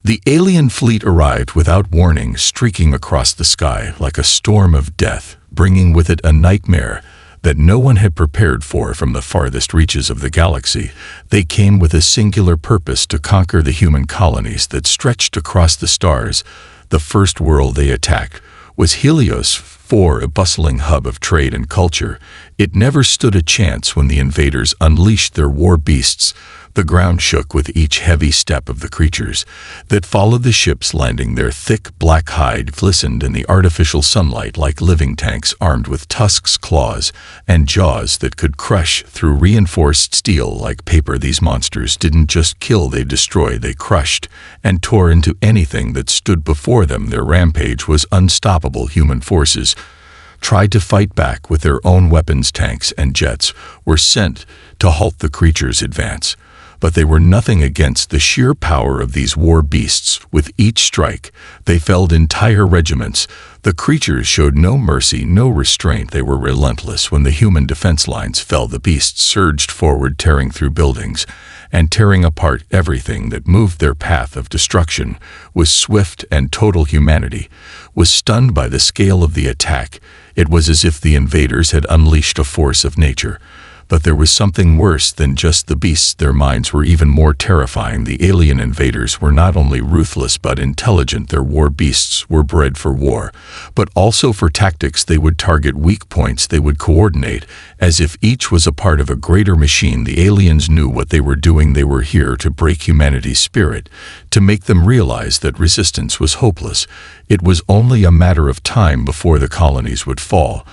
The alien fleet arrived without warning, streaking across the sky like a storm of death, bringing with it a nightmare that no one had prepared for. From the farthest reaches of the galaxy, they came with a singular purpose: to conquer the human colonies that stretched across the stars. The first world they attacked was Helios 4, a bustling hub of trade and culture. It never stood a chance when the invaders unleashed their war beasts. The ground shook with each heavy step of the creatures that followed the ships landing. Their thick black hide glistened in the artificial sunlight like living tanks armed with tusks, claws, and jaws that could crush through reinforced steel like paper. These monsters didn't just kill, they destroyed, they crushed and tore into anything that stood before them. Their rampage was unstoppable. Human forces tried to fight back with their own weapons. Tanks and jets were sent to halt the creatures' advance, but they were nothing against the sheer power of these war beasts. With each strike, they felled entire regiments. The creatures showed no mercy, no restraint. They were relentless. When the human defense lines fell, the beasts surged forward, tearing through buildings and tearing apart everything that moved. Their path of destruction was swift, and total humanity was stunned by the scale of the attack. It was as if the invaders had unleashed a force of nature. But there was something worse than just the beasts. Their minds were even more terrifying. The alien invaders were not only ruthless but intelligent. Their war beasts were bred for war, but also for tactics. They would target weak points. They would coordinate as if each was a part of a greater machine. The aliens knew what they were doing. They were here to break humanity's spirit, to make them realize that resistance was hopeless. It was only a matter of time before the colonies would fall,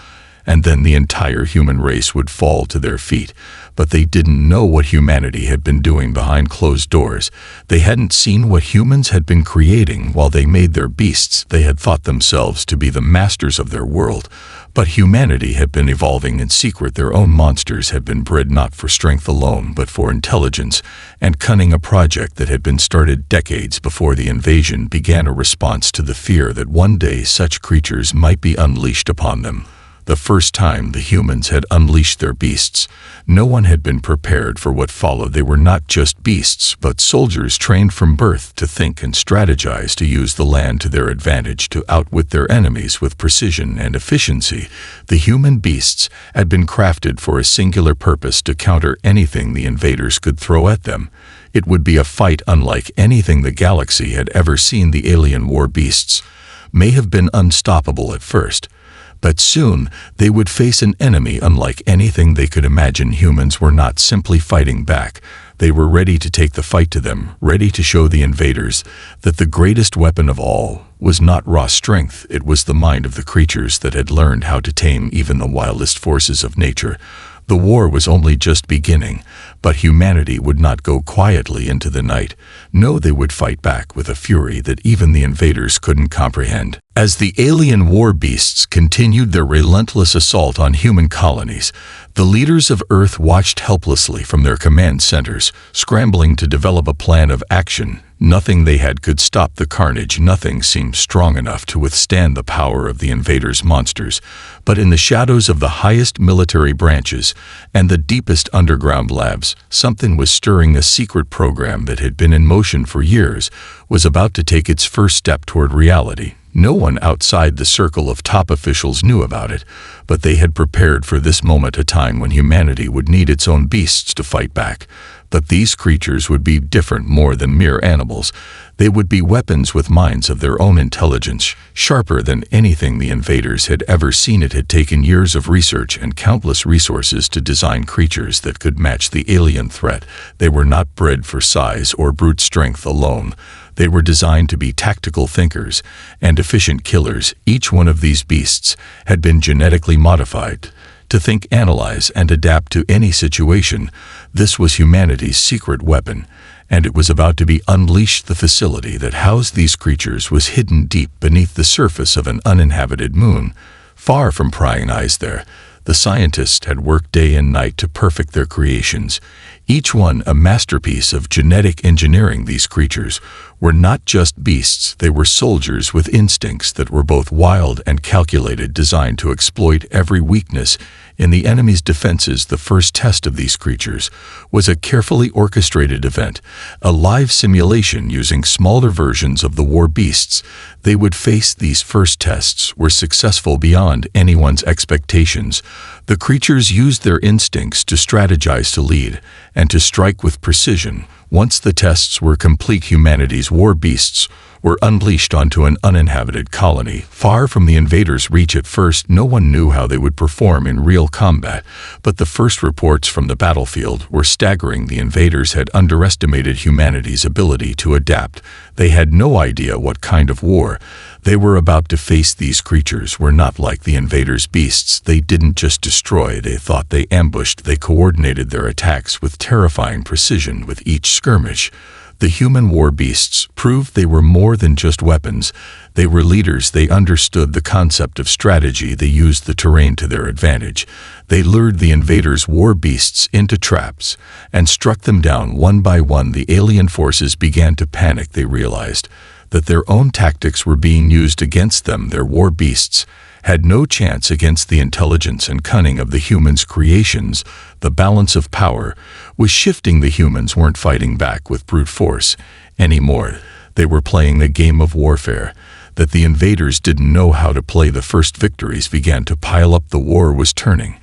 and then the entire human race would fall to their feet. But they didn't know what humanity had been doing behind closed doors. They hadn't seen what humans had been creating while they made their beasts. They had thought themselves to be the masters of their world, but humanity had been evolving in secret. Their own monsters had been bred not for strength alone, but for intelligence and cunning, a project that had been started decades before the invasion began, a response to the fear that one day such creatures might be unleashed upon them. The first time the humans had unleashed their beasts, no one had been prepared for what followed. They were not just beasts, but soldiers trained from birth to think and strategize, to use the land to their advantage, to outwit their enemies with precision and efficiency. The human beasts had been crafted for a singular purpose: to counter anything the invaders could throw at them. It would be a fight unlike anything the galaxy had ever seen. The alien war beasts may have been unstoppable at first, but soon they would face an enemy unlike anything they could imagine. Humans were not simply fighting back. They were ready to take the fight to them, ready to show the invaders that the greatest weapon of all was not raw strength. It was the mind of the creatures that had learned how to tame even the wildest forces of nature. The war was only just beginning, but humanity would not go quietly into the night. No, they would fight back with a fury that even the invaders couldn't comprehend. As the alien war beasts continued their relentless assault on human colonies, the leaders of Earth watched helplessly from their command centers, scrambling to develop a plan of action. Nothing they had could stop the carnage. Nothing seemed strong enough to withstand the power of the invaders' monsters. But in the shadows of the highest military branches and the deepest underground labs, something was stirring. A secret program that had been in motion for years was about to take its first step toward reality. No one outside the circle of top officials knew about it, but they had prepared for this moment, a time when humanity would need its own beasts to fight back. But these creatures would be different, more than mere animals. They would be weapons with minds of their own, intelligence sharper than anything the invaders had ever seen. It had taken years of research and countless resources to design creatures that could match the alien threat. They were not bred for size or brute strength alone. They were designed to be tactical thinkers and efficient killers. Each one of these beasts had been genetically modified to think, analyze, and adapt to any situation. This was humanity's secret weapon, and it was about to be unleashed. The facility that housed these creatures was hidden deep beneath the surface of an uninhabited moon. Far from prying eyes there, the scientists had worked day and night to perfect their creations, each one a masterpiece of genetic engineering. These creatures were not just beasts, they were soldiers with instincts that were both wild and calculated, designed to exploit every weakness In the enemy's defenses, the first test of these creatures was a carefully orchestrated event, a live simulation using smaller versions of the war beasts. They would face these first tests were successful beyond anyone's expectations. The creatures used their instincts to strategize, to lead, and to strike with precision. Once the tests were complete, humanity's war beasts were unleashed onto an uninhabited colony, far from the invaders' reach. At first, no one knew how they would perform in real combat, but the first reports from the battlefield were staggering. The invaders had underestimated humanity's ability to adapt. They had no idea what kind of war they were about to face. These creatures were not like the invaders' beasts. They didn't just destroy, they thought, they ambushed. They coordinated their attacks with terrifying precision. With each skirmish, the human war beasts proved they were more than just weapons. They were leaders. They understood the concept of strategy. They used the terrain to their advantage. They lured the invaders' war beasts into traps and struck them down one by one. The alien forces began to panic. They realized that their own tactics were being used against them. Their war beasts had no chance against the intelligence and cunning of the humans' creations. The balance of power was shifting. The humans weren't fighting back with brute force anymore. They were playing the game of warfare that the invaders didn't know how to play. The first victories began to pile up. The war was turning.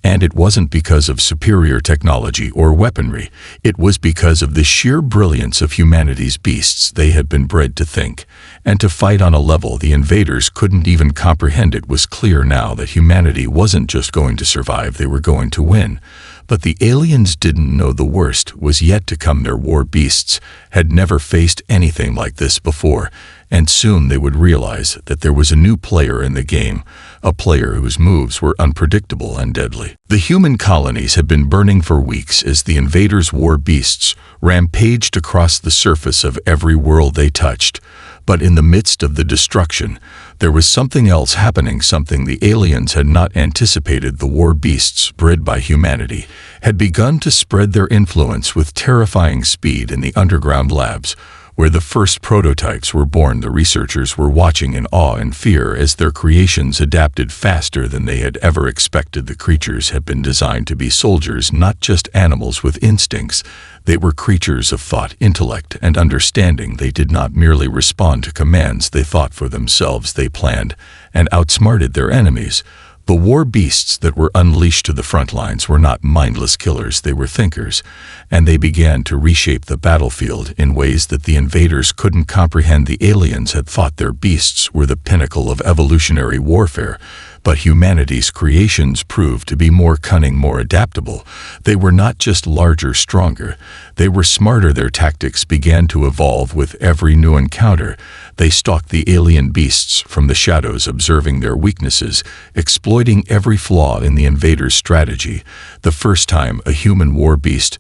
And it wasn't because of superior technology or weaponry. It was because of the sheer brilliance of humanity's beasts. They had been bred to think and to fight on a level the invaders couldn't even comprehend. It was clear now that humanity wasn't just going to survive, they were going to win. But the aliens didn't know the worst was yet to come. Their war beasts had never faced anything like this before, and soon they would realize that there was a new player in the game, a player whose moves were unpredictable and deadly. The human colonies had been burning for weeks as the invaders' war beasts rampaged across the surface of every world they touched. But in the midst of the destruction, there was something else happening, something the aliens had not anticipated. The war beasts, bred by humanity, had begun to spread their influence with terrifying speed in the underground labs, where the first prototypes were born. The researchers were watching in awe and fear as their creations adapted faster than they had ever expected. The creatures had been designed to be soldiers, not just animals with instincts. They were creatures of thought, intellect, and understanding. They did not merely respond to commands. They thought for themselves. They planned and outsmarted their enemies. The war beasts that were unleashed to the front lines were not mindless killers. They were thinkers, and they began to reshape the battlefield in ways that the invaders couldn't comprehend. The aliens had thought their beasts were the pinnacle of evolutionary warfare, but humanity's creations proved to be more cunning, more adaptable. They were not just larger, stronger. They were smarter. Their tactics began to evolve with every new encounter. They stalked the alien beasts from the shadows, observing their weaknesses, exploiting every flaw in the invaders' strategy. The first time a human war beast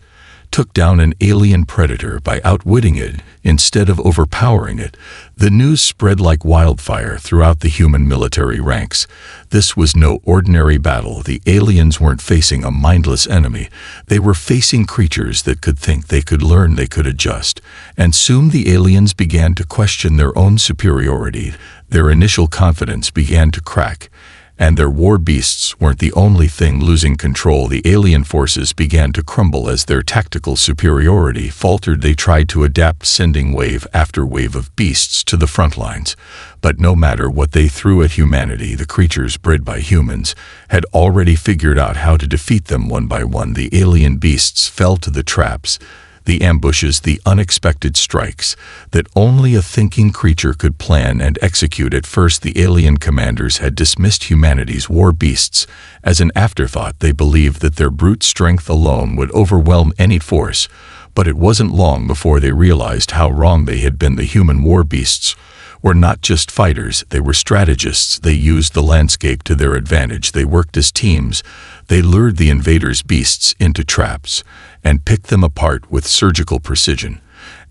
took down an alien predator by outwitting it instead of overpowering it, the news spread like wildfire throughout the human military ranks. This was no ordinary battle. The aliens weren't facing a mindless enemy. They were facing creatures that could think, they could learn, they could adjust. And soon the aliens began to question their own superiority. Their initial confidence began to crack. And their war beasts weren't the only thing losing control. The alien forces began to crumble as their tactical superiority faltered. They tried to adapt, sending wave after wave of beasts to the front lines. But no matter what they threw at humanity, the creatures bred by humans had already figured out how to defeat them one by one. The alien beasts fell to the traps, the ambushes, the unexpected strikes that only a thinking creature could plan and execute. At first, the alien commanders had dismissed humanity's war beasts as an afterthought. They believed that their brute strength alone would overwhelm any force, but it wasn't long before they realized how wrong they had been. The human war beasts were not just fighters, they were strategists. They used the landscape to their advantage. They worked as teams. They lured the invaders' beasts into traps and picked them apart with surgical precision.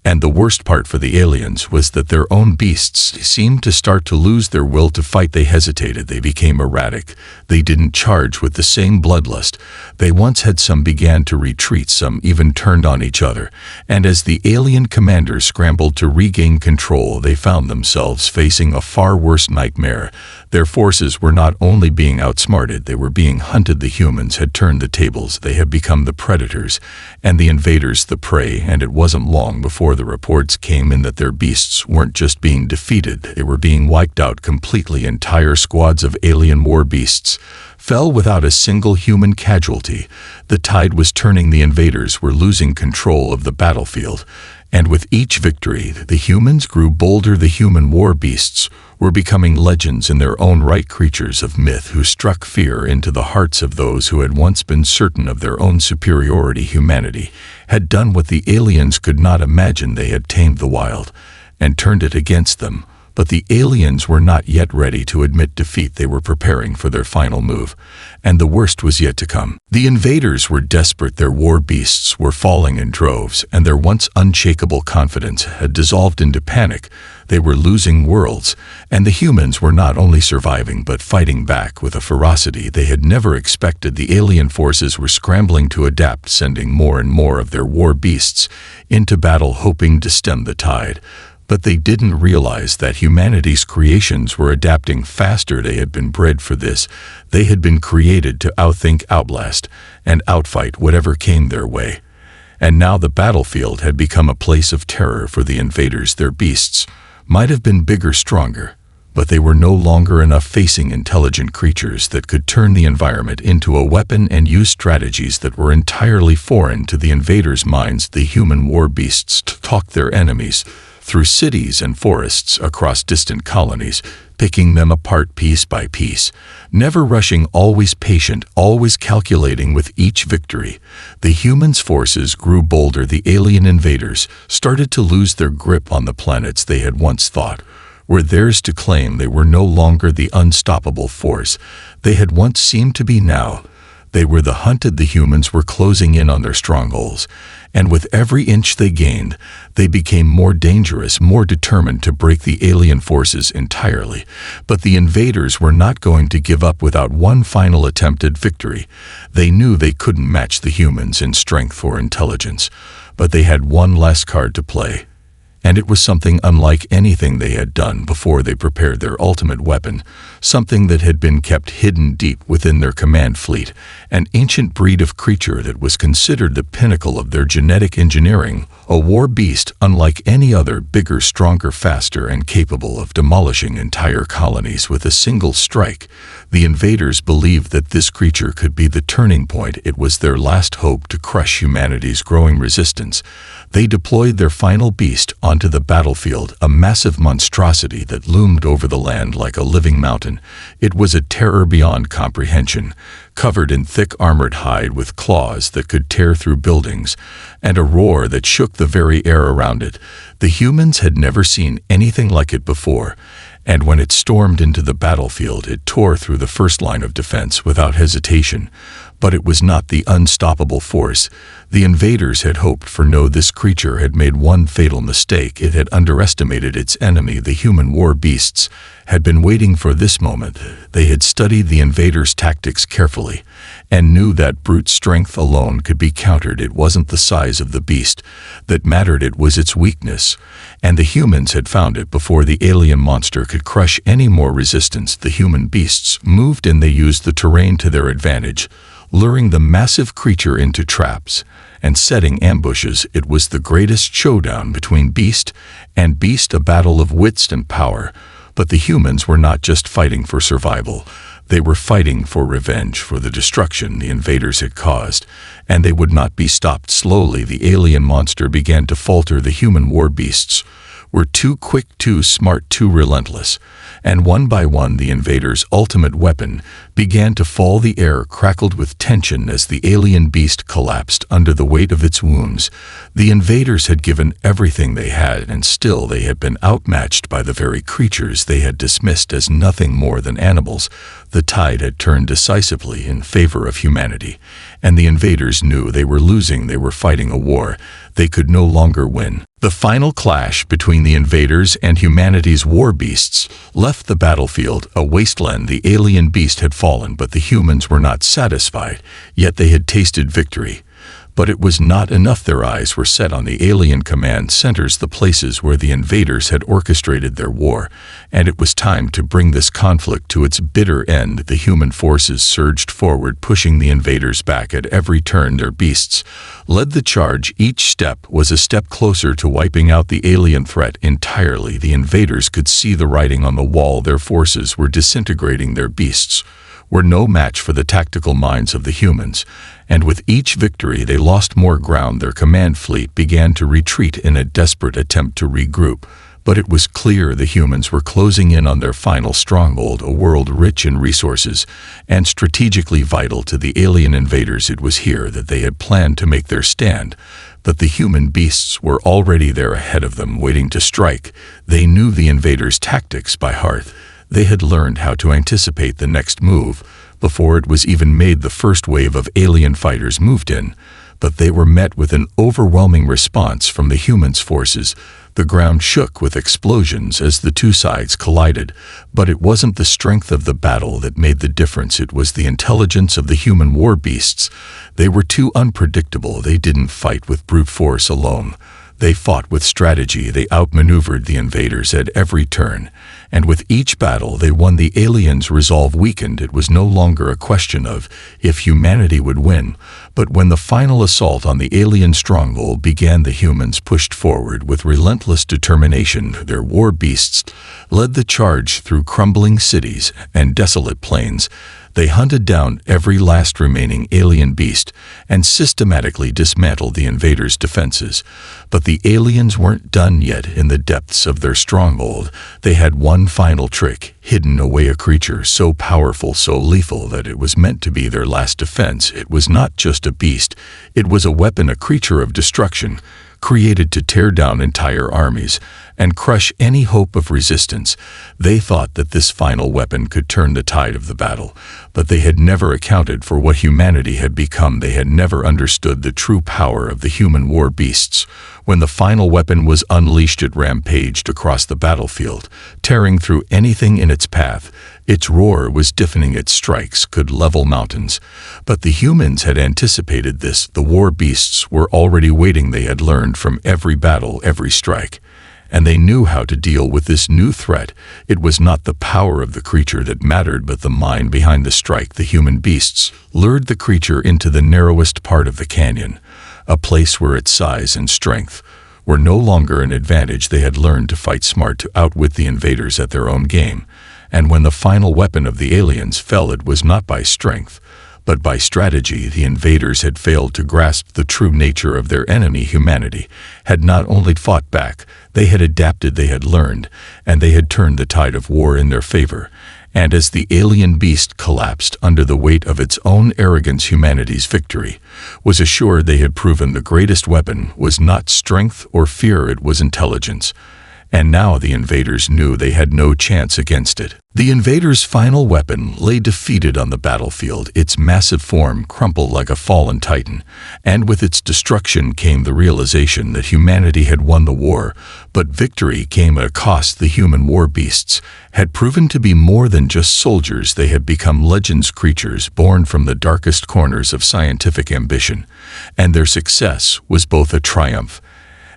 And the worst part for the aliens was that their own beasts seemed to start to lose their will to fight. They hesitated, they became erratic, they didn't charge with the same bloodlust they once had. Some began to retreat, some even turned on each other, and as the alien commanders scrambled to regain control, they found themselves facing a far worse nightmare. Their forces were not only being outsmarted, they were being hunted. The humans had turned the tables, they had become the predators, and the invaders the prey, and it wasn't long before the reports came in that their beasts weren't just being defeated, they were being wiped out completely. Entire squads of alien war beasts fell without a single human casualty. The tide was turning, the invaders were losing control of the battlefield, and with each victory, the humans grew bolder. The human war beasts were becoming legends in their own right, creatures of myth who struck fear into the hearts of those who had once been certain of their own superiority. Humanity had done what the aliens could not imagine. They had tamed the wild and turned it against them. But the aliens were not yet ready to admit defeat. They were preparing for their final move, and the worst was yet to come. The invaders were desperate. Their war beasts were falling in droves, and their once unshakable confidence had dissolved into panic. They were losing worlds, and the humans were not only surviving but fighting back with a ferocity they had never expected. The alien forces were scrambling to adapt, sending more and more of their war beasts into battle, hoping to stem the tide. But they didn't realize that humanity's creations were adapting faster. They had been bred for this. They had been created to outthink, outlast, and outfight whatever came their way. And now the battlefield had become a place of terror for the invaders. Their beasts might have been bigger, stronger, but they were no longer enough. Facing intelligent creatures that could turn the environment into a weapon and use strategies that were entirely foreign to the invaders' minds, the human war beasts stalked their enemies through cities and forests, across distant colonies, picking them apart piece by piece, never rushing, always patient, always calculating. With each victory, the humans' forces grew bolder. The alien invaders started to lose their grip on the planets they had once thought were theirs to claim. They were no longer the unstoppable force they had once seemed to be. Now they were the hunted. The humans were closing in on their strongholds, and with every inch they gained, they became more dangerous, more determined to break the alien forces entirely. But the invaders were not going to give up without one final attempt at victory. They knew they couldn't match the humans in strength or intelligence, but they had one last card to play. And it was something unlike anything they had done before. They prepared their ultimate weapon, something that had been kept hidden deep within their command fleet, an ancient breed of creature that was considered the pinnacle of their genetic engineering, a war beast unlike any other, bigger, stronger, faster, and capable of demolishing entire colonies with a single strike. The invaders believed that this creature could be the turning point. It was their last hope to crush humanity's growing resistance. They deployed their final beast onto the battlefield, a massive monstrosity that loomed over the land like a living mountain. It was a terror beyond comprehension, covered in thick armored hide with claws that could tear through buildings, and a roar that shook the very air around it. The humans had never seen anything like it before, and when it stormed into the battlefield, it tore through the first line of defense without hesitation. But it was not the unstoppable force the invaders had hoped for. No, this creature had made one fatal mistake. It had underestimated its enemy. The human war beasts had been waiting for this moment. They had studied the invaders' tactics carefully and knew that brute strength alone could be countered. It wasn't the size of the beast that mattered, it was its weakness. And the humans had found it before the alien monster could crush any more resistance. The human beasts moved in. They used the terrain to their advantage, luring the massive creature into traps and setting ambushes. It was the greatest showdown between beast and beast, a battle of wits and power. But the humans were not just fighting for survival. They were fighting for revenge for the destruction the invaders had caused, and they would not be stopped. Slowly, the alien monster began to falter. The human war beasts were too quick, too smart, too relentless, and one by one the invaders' ultimate weapon began to fall. The air crackled with tension as the alien beast collapsed under the weight of its wounds. The invaders had given everything they had, and still they had been outmatched by the very creatures they had dismissed as nothing more than animals. The tide had turned decisively in favor of humanity, and the invaders knew they were losing. They were fighting a war They could no longer win. The final clash between the invaders and humanity's war beasts left the battlefield a wasteland. The alien beast had fallen, but the humans were not satisfied, yet they had tasted victory. But it was not enough. Their eyes were set on the alien command centers, the places where the invaders had orchestrated their war, and it was time to bring this conflict to its bitter end. The human forces surged forward, pushing the invaders back at every turn. Their beasts led the charge. Each step was a step closer to wiping out the alien threat entirely. The invaders could see the writing on the wall. Their forces were disintegrating. Their beasts were no match for the tactical minds of the humans, and with each victory they lost more ground. Their command fleet began to retreat in a desperate attempt to regroup, but it was clear the humans were closing in on their final stronghold, a world rich in resources and strategically vital to the alien invaders. It was here that they had planned to make their stand, but the human beasts were already there ahead of them, waiting to strike. They knew the invaders' tactics by heart. They had learned how to anticipate the next move before it was even made. The first wave of alien fighters moved in, but they were met with an overwhelming response from the humans' forces. The ground shook with explosions as the two sides collided, but it wasn't the strength of the battle that made the difference. It was the intelligence of the human war beasts. They were too unpredictable. They didn't fight with brute force alone. They fought with strategy. They outmaneuvered the invaders at every turn, and with each battle they won. The aliens' resolve weakened. It was no longer a question of if humanity would win, but when the final assault on the alien stronghold began, the humans pushed forward with relentless determination. Their war beasts led the charge through crumbling cities and desolate plains. They hunted down every last remaining alien beast and systematically dismantled the invaders' defenses. But the aliens weren't done yet. In the depths of their stronghold, they had one final trick hidden away, a creature so powerful, so lethal that it was meant to be their last defense. It was not just a beast, it was a weapon, a creature of destruction, created to tear down entire armies and crush any hope of resistance. They thought that this final weapon could turn the tide of the battle, but they had never accounted for what humanity had become. They had never understood the true power of the human war beasts. When the final weapon was unleashed, it rampaged across the battlefield, tearing through anything in its path. Its roar was deafening. Its strikes could level mountains. But the humans had anticipated this. The war beasts were already waiting. They had learned from every battle, every strike, and they knew how to deal with this new threat. It was not the power of the creature that mattered, but the mind behind the strike. The human beasts lured the creature into the narrowest part of the canyon, a place where its size and strength were no longer an advantage. They had learned to fight smart, to outwit the invaders at their own game. And when the final weapon of the aliens fell, it was not by strength, but by strategy. The invaders had failed to grasp the true nature of their enemy. Humanity had not only fought back, they had adapted, they had learned, and they had turned the tide of war in their favor. And as the alien beast collapsed under the weight of its own arrogance, humanity's victory was assured. They had proven the greatest weapon was not strength or fear, it was intelligence. And now the invaders knew they had no chance against it. The invaders' final weapon lay defeated on the battlefield, its massive form crumpled like a fallen titan, and with its destruction came the realization that humanity had won the war. But victory came at a cost. The human war beasts had proven to be more than just soldiers. They had become legends, creatures born from the darkest corners of scientific ambition, and their success was both a triumph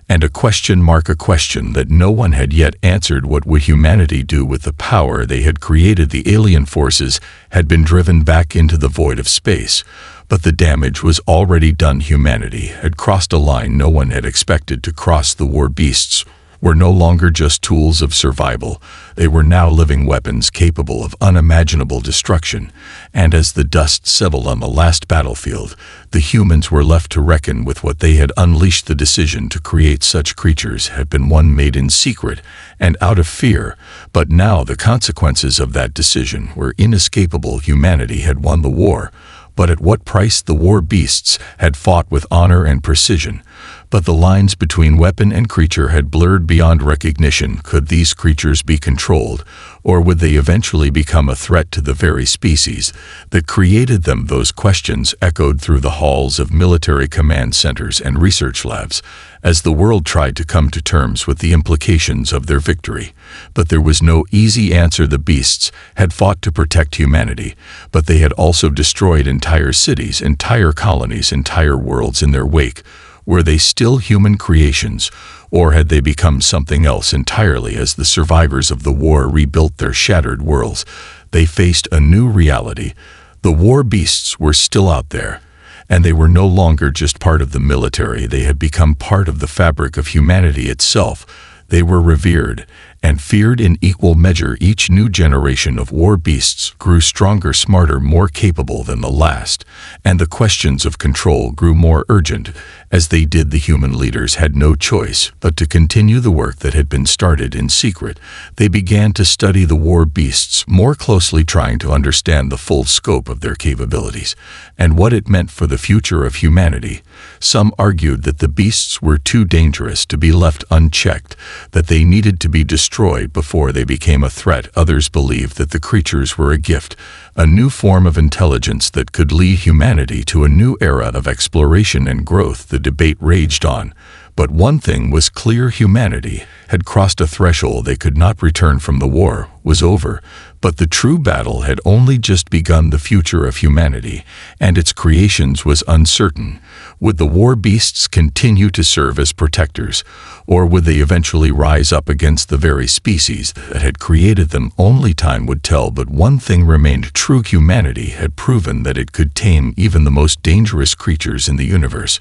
and a question mark, a question that no one had yet answered. What would humanity do with the power they had created? The alien forces had been driven back into the void of space, but the damage was already done. Humanity had crossed a line no one had expected to cross. The war beasts were no longer just tools of survival. They were now living weapons capable of unimaginable destruction. And as the dust settled on the last battlefield, the humans were left to reckon with what they had unleashed. The decision to create such creatures had been one made in secret and out of fear, but now the consequences of that decision were inescapable. Humanity had won the war, but at what price? The war beasts had fought with honor and precision, But the lines between weapon and creature had blurred beyond recognition. Could these creatures be controlled, or would they eventually become a threat to the very species that created them? Those questions echoed through the halls of military command centers and research labs as the world tried to come to terms with the implications of their victory. But there was no easy answer. The beasts had fought to protect humanity, but they had also destroyed entire cities, entire colonies, entire worlds in their wake. Were they still human creations, or had they become something else entirely? As the survivors of the war rebuilt their shattered worlds, they faced a new reality. The war beasts were still out there, and they were no longer just part of the military. They had become part of the fabric of humanity itself. They were revered and feared in equal measure. Each new generation of war beasts grew stronger, smarter, more capable than the last, and the questions of control grew more urgent. As they did, the human leaders had no choice but to continue the work that had been started in secret. They began to study the war beasts more closely, trying to understand the full scope of their capabilities and what it meant for the future of humanity. Some argued that the beasts were too dangerous to be left unchecked, that they needed to be destroyed before they became a threat. Others believed that the creatures were a gift, a new form of intelligence that could lead humanity to a new era of exploration and growth. The debate raged on, but one thing was clear: humanity had crossed a threshold they could not return from. The war was over, but the true battle had only just begun. The future of humanity and its creations was uncertain. Would the war beasts continue to serve as protectors, or would they eventually rise up against the very species that had created them? Only time would tell, but one thing remained true: humanity had proven that it could tame even the most dangerous creatures in the universe.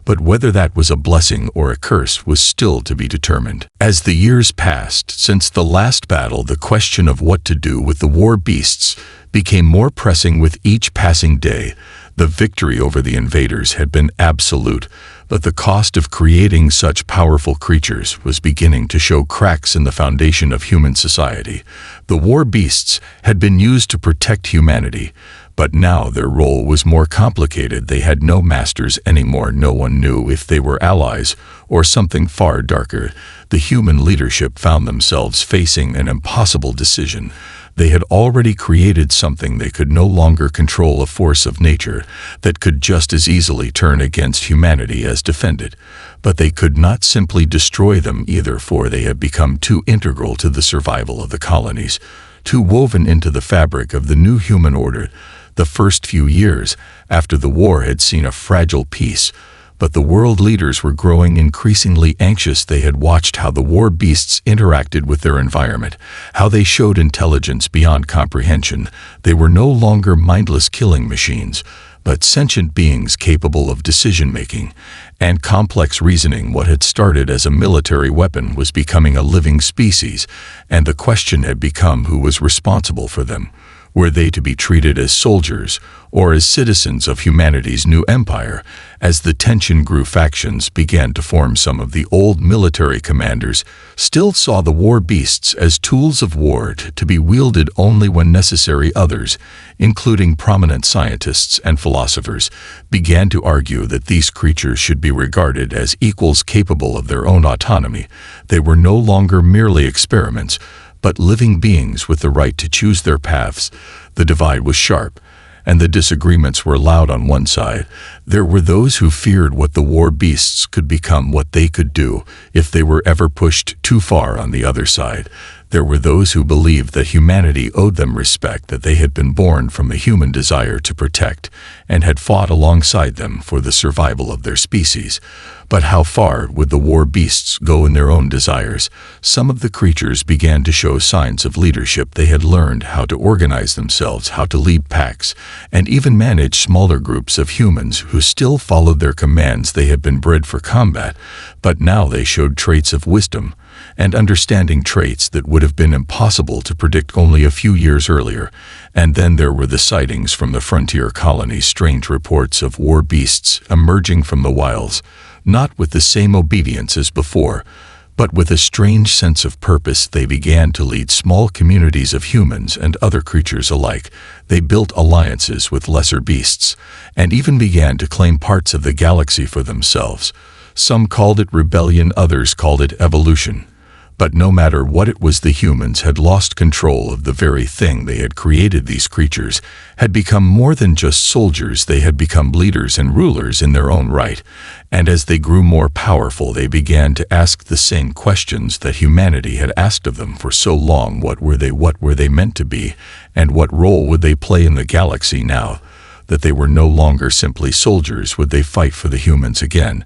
But whether that was a blessing or a curse was still to be determined. As the years passed since the last battle, the question of what to do with the war beasts became more pressing with each passing day. The victory over the invaders had been absolute, but the cost of creating such powerful creatures was beginning to show cracks in the foundation of human society. The war beasts had been used to protect humanity, but now their role was more complicated. They had no masters anymore. No one knew if they were allies or something far darker. The human leadership found themselves facing an impossible decision. They had already created something they could no longer control, a force of nature that could just as easily turn against humanity as defend it. But they could not simply destroy them either, for they had become too integral to the survival of the colonies, too woven into the fabric of the new human order. The first few years after the war had seen a fragile peace, but the world leaders were growing increasingly anxious. They had watched how the war beasts interacted with their environment, how they showed intelligence beyond comprehension. They were no longer mindless killing machines, but sentient beings capable of decision-making and complex reasoning. What had started as a military weapon was becoming a living species, and the question had become who was responsible for them. Were they to be treated as soldiers or as citizens of humanity's new empire? As the tension grew, factions began to form. Some of the old military commanders still saw the war beasts as tools of war to be wielded only when necessary. Others, including prominent scientists and philosophers, began to argue that these creatures should be regarded as equals capable of their own autonomy. They were no longer merely experiments, but living beings with the right to choose their paths. The divide was sharp, and the disagreements were loud. On one side, there were those who feared what the war beasts could become, what they could do if they were ever pushed too far. On the other side, there were those who believed that humanity owed them respect, that they had been born from a human desire to protect and had fought alongside them for the survival of their species. But how far would the war beasts go in their own desires? Some of the creatures began to show signs of leadership. They had learned how to organize themselves, how to lead packs, and even manage smaller groups of humans who still followed their commands. They had been bred for combat, but now they showed traits of wisdom and understanding, traits that would have been impossible to predict only a few years earlier. And then there were the sightings from the frontier colonies, strange reports of war beasts emerging from the wilds, not with the same obedience as before, but with a strange sense of purpose. They began to lead small communities of humans and other creatures alike. They built alliances with lesser beasts, and even began to claim parts of the galaxy for themselves. Some called it rebellion, others called it evolution. But no matter what it was, the humans had lost control of the very thing they had created. These creatures had become more than just soldiers. They had become leaders and rulers in their own right. And as they grew more powerful, they began to ask the same questions that humanity had asked of them for so long. What were they? What were they meant to be? And what role would they play in the galaxy now that they were no longer simply soldiers? Would they fight for the humans again?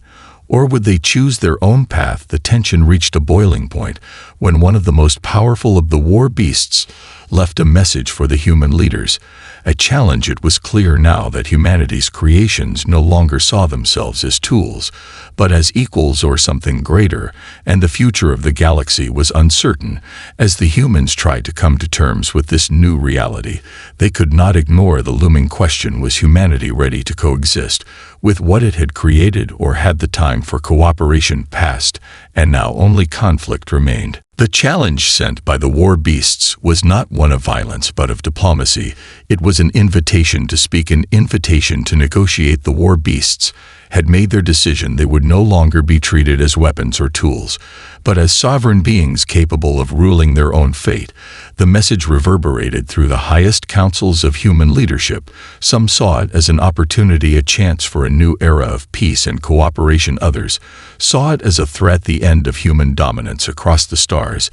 Or would they choose their own path? The tension reached a boiling point when one of the most powerful of the war beasts left a message for the human leaders, a challenge. It was clear now that humanity's creations no longer saw themselves as tools, but as equals or something greater, and the future of the galaxy was uncertain. As the humans tried to come to terms with this new reality, they could not ignore the looming question: was humanity ready to coexist with what it had created, or had the time for cooperation passed, and now only conflict remained? The challenge sent by the war beasts was not one of violence but of diplomacy. It was an invitation to speak, an invitation to negotiate. The war beasts had made their decision. They would no longer be treated as weapons or tools, but as sovereign beings capable of ruling their own fate. The message reverberated through the highest councils of human leadership. Some saw it as an opportunity, a chance for a new era of peace and cooperation. Others saw it as a threat, the end of human dominance across the stars.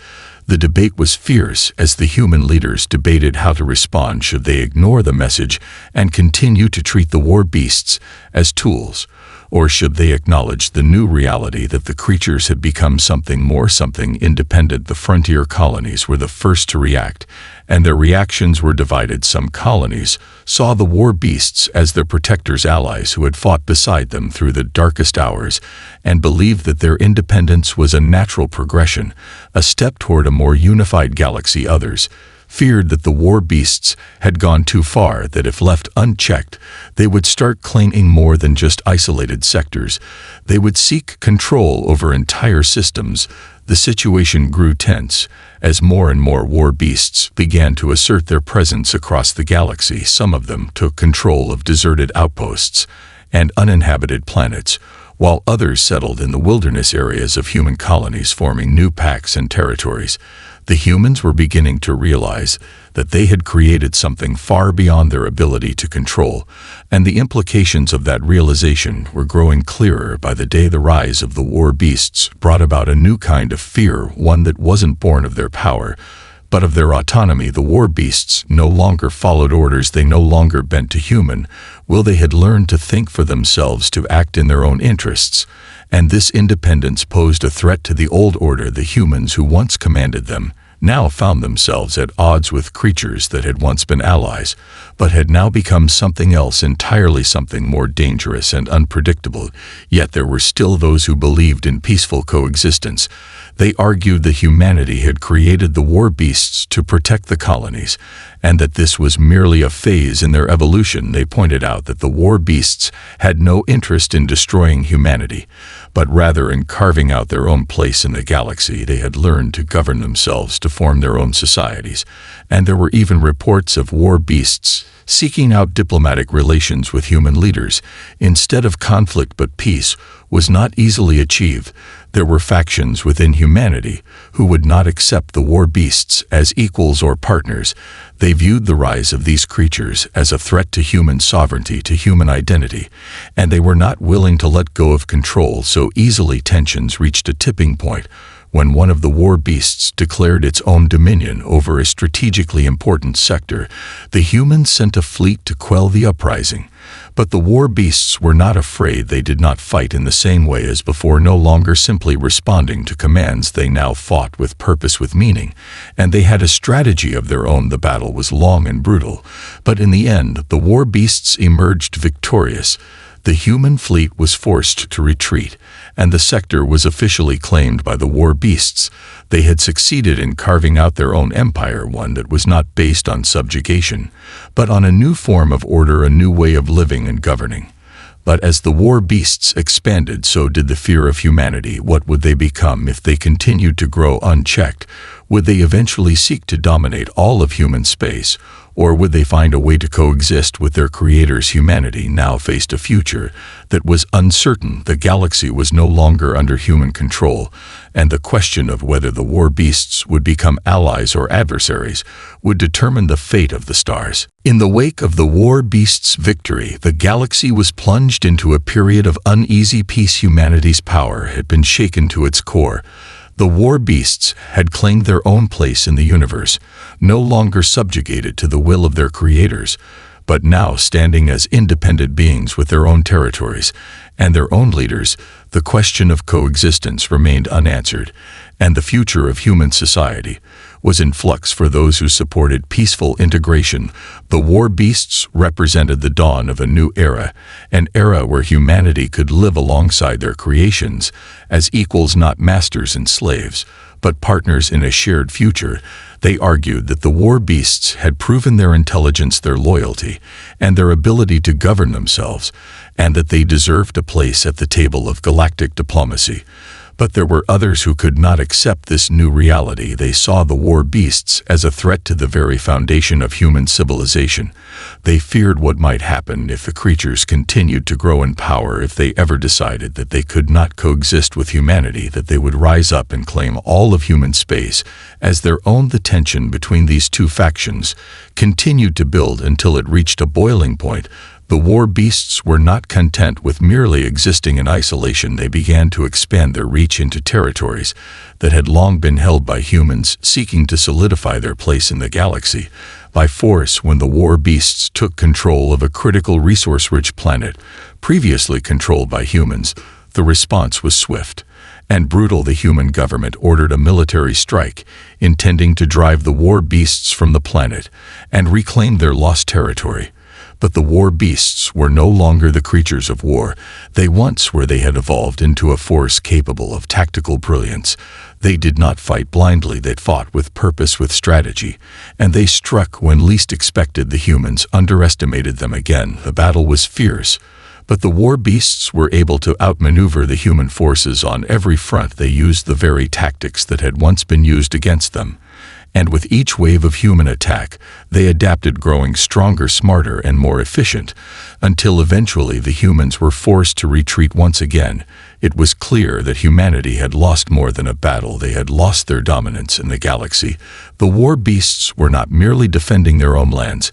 The debate was fierce as the human leaders debated how to respond. Should they ignore the message and continue to treat the war beasts as tools? Or should they acknowledge the new reality that the creatures had become something more, something independent? The frontier colonies were the first to react, and their reactions were divided. Some colonies saw the war beasts as their protectors, allies who had fought beside them through the darkest hours, and believed that their independence was a natural progression, a step toward a more unified galaxy. Others feared that the war beasts had gone too far, that if left unchecked, they would start claiming more than just isolated sectors. They would seek control over entire systems. The situation grew tense as more and more war beasts began to assert their presence across the galaxy. Some of them took control of deserted outposts and uninhabited planets, while others settled in the wilderness areas of human colonies, forming new pacts and territories. The humans were beginning to realize that they had created something far beyond their ability to control, and the implications of that realization were growing clearer by the day. The rise of the war beasts brought about a new kind of fear, one that wasn't born of their power, but of their autonomy. The war beasts no longer followed orders. They no longer bent to human will. They had learned to think for themselves, to act in their own interests, and this independence posed a threat to the old order. The humans who once commanded them now found themselves at odds with creatures that had once been allies, but had now become something else entirely, something more dangerous and unpredictable. Yet there were still those who believed in peaceful coexistence. They argued that humanity had created the war beasts to protect the colonies, and that this was merely a phase in their evolution. They pointed out that the war beasts had no interest in destroying humanity, but rather in carving out their own place in the galaxy. They had learned to govern themselves, to form their own societies, and there were even reports of war beasts seeking out diplomatic relations with human leaders. Instead of conflict, but peace was not easily achieved. There were factions within humanity who would not accept the war beasts as equals or partners. They viewed the rise of these creatures as a threat to human sovereignty, to human identity, and they were not willing to let go of control so easily. Tensions reached a tipping point when one of the war beasts declared its own dominion over a strategically important sector. The humans sent a fleet to quell the uprising, but the war beasts were not afraid. They did not fight in the same way as before, no longer simply responding to commands. They now fought with purpose, with meaning, and they had a strategy of their own. The battle was long and brutal, but in the end, the war beasts emerged victorious. The human fleet was forced to retreat, and the sector was officially claimed by the war beasts. They had succeeded in carving out their own empire, one that was not based on subjugation, but on a new form of order, a new way of living and governing. But as the war beasts expanded, so did the fear of humanity. What would they become if they continued to grow unchecked? Would they eventually seek to dominate all of human space? Or would they find a way to coexist with their creators? Humanity now faced a future that was uncertain. The galaxy was no longer under human control, and the question of whether the war beasts would become allies or adversaries would determine the fate of the stars. In the wake of the war beasts' victory, the galaxy was plunged into a period of uneasy peace. Humanity's power had been shaken to its core. The war beasts had claimed their own place in the universe, no longer subjugated to the will of their creators, but now standing as independent beings with their own territories and their own leaders. The question of coexistence remained unanswered, and the future of human society was in flux for those who supported peaceful integration. The war beasts represented the dawn of a new era, an era where humanity could live alongside their creations as equals, not masters and slaves, but partners in a shared future. They argued that the war beasts had proven their intelligence, their loyalty, and their ability to govern themselves, and that they deserved a place at the table of galactic diplomacy. But there were others who could not accept this new reality. They saw the war beasts as a threat to the very foundation of human civilization. They feared what might happen if the creatures continued to grow in power. If they ever decided that they could not coexist with humanity, that they would rise up and claim all of human space as their own. The tension between these two factions continued to build until it reached a boiling point. The war beasts were not content with merely existing in isolation. They began to expand their reach into territories that had long been held by humans, seeking to solidify their place in the galaxy by force. When the war beasts took control of a critical resource-rich planet previously controlled by humans, the response was swift and brutal. The human government ordered a military strike, intending to drive the war beasts from the planet and reclaim their lost territory. But the war beasts were no longer the creatures of war they once were. They had evolved into a force capable of tactical brilliance. They did not fight blindly. They fought with purpose, with strategy, and they struck when least expected. The humans underestimated them again. The battle was fierce, but the war beasts were able to outmaneuver the human forces on every front. They used the very tactics that had once been used against them. And with each wave of human attack, they adapted, growing stronger, smarter, and more efficient, until eventually the humans were forced to retreat once again. It was clear that humanity had lost more than a battle. They had lost their dominance in the galaxy. The war beasts were not merely defending their homelands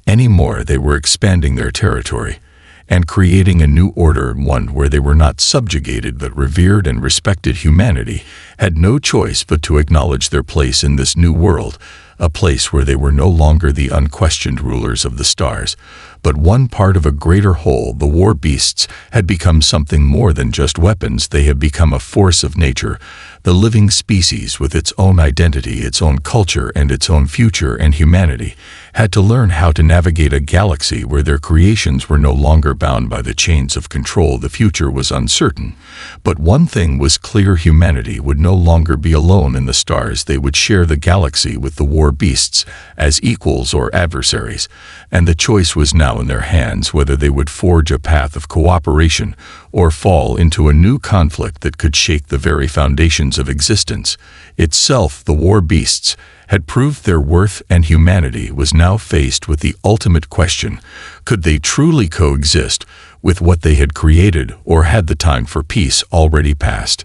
anymore. They were expanding their territory and creating a new order, one where they were not subjugated but revered and respected. Humanity had no choice but to acknowledge their place in this new world, a place where they were no longer the unquestioned rulers of the stars, but one part of a greater whole. The war beasts had become something more than just weapons. They had become a force of nature, the living species with its own identity, its own culture, and its own future. And humanity had to learn how to navigate a galaxy where their creations were no longer bound by the chains of control. The future was uncertain, but one thing was clear: humanity would no longer be alone in the stars. They would share the galaxy with the war beasts as equals or adversaries, and the choice was now in their hands, whether they would forge a path of cooperation or fall into a new conflict that could shake the very foundations of existence itself. The war beasts had proved their worth, and humanity was now faced with the ultimate question: could they truly coexist with what they had created, or had the time for peace already passed?